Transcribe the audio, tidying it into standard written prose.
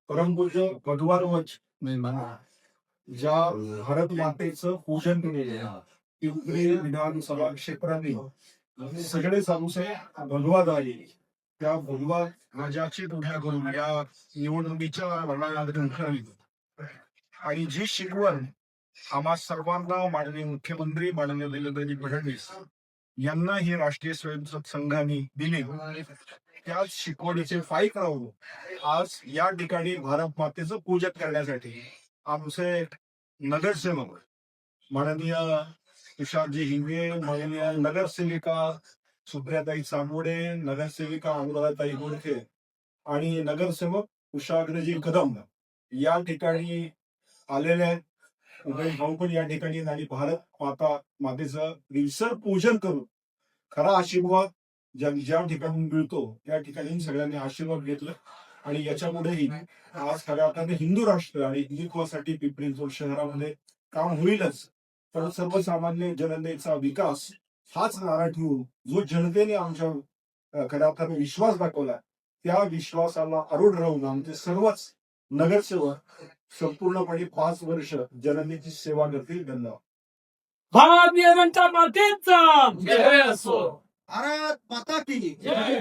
परमपूज्य भगवानवंश ज्या भारत मातेचं पूजन केलेले पिंपरी विधानसभा क्षेत्राने सगळे सांगूसे भगवा आले त्या भगवा राजाची उभ्या करून या निवडणुकीच्या लढाई आणि जी शिकवण आम्हा सर्वांना माननीय मुख्यमंत्री माननीय देवेंद्रजी फडणवीस यांना ही राष्ट्रीय स्वयंसेवक संघाने दिली त्याच शिकवणीचे फाईक राहून आज या ठिकाणी भारत मातेचं पूजन करण्यासाठी आमचे नगरसेवक माननीय तुषारजी हिंगे, माननीय नगरसेविका सुप्रियाताई चांबोडे, नगरसेविका अनुराधाताई गोडके आणि नगरसेवक कुशाग्रजी कदम या ठिकाणी आलेले आहेत. उदय भाऊ पण या ठिकाणी आणि भारत मातेचं रिसर पूजन करून खरा आशीर्वाद ज्या ठिकाणी मिळतो त्या ठिकाणी सगळ्यांनी आशीर्वाद घेतला आणि याच्यापुढेही आज खऱ्या अर्थाने हिंदू राष्ट्र आणि हिंदुत्वासाठी पिंपरी चिंचवड शहरामध्ये काम होईलच, पण सर्वसामान्य जनतेचा विकास हाच नारा ठेवून जो जनतेने आमच्या खऱ्या अर्थाने विश्वास दाखवला त्या विश्वासाला अरूढ राहून आमचे सर्वच नगरसेवक संपूर्णपणे 5 वर्ष जनतेची सेवा करतील. धन्यवाद. भारतीय जनता पार्टीचा जय असो. भारत माता की जय.